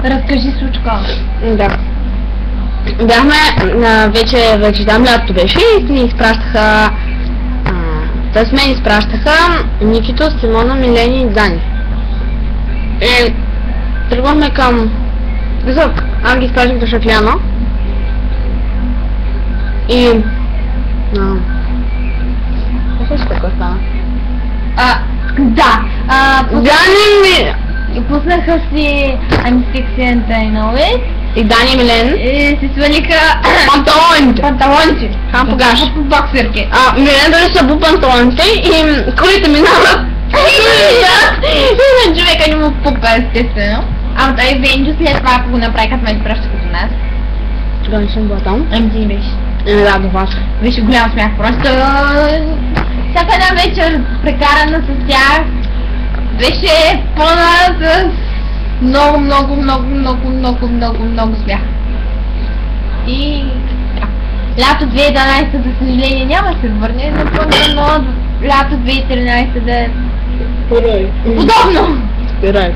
Разкажи случка. Да. Бяхме вече там лятото беше и ни изпращаха, т.е. мен изпращаха Никито, Симона, Милени и Дани. И тръгвахме към... Аз ги изпращах до Шафяна. И... Какво ще така стана? Да. Дани ми... Пуснаха си I'm 6 and I know it. И Дани и Милен. И си свалиха Панталоните. Там погаш. Боксерки. Милен дори са бу панталоните и колите минават. И на човека не му пука, естествено. Ама той Венджо след това, ако го направи, като ме изпраща като нас. Тогава не съм била там. Ами ти не беше. Да, до вас. Беше голям смях, просто... Всяка една вечер, прекарана с тях, беше пълна с много смях. И... Лято 2012, за съжаление, няма да се върне, но лято 2013 да е... Спирай. Подобно! Спирай.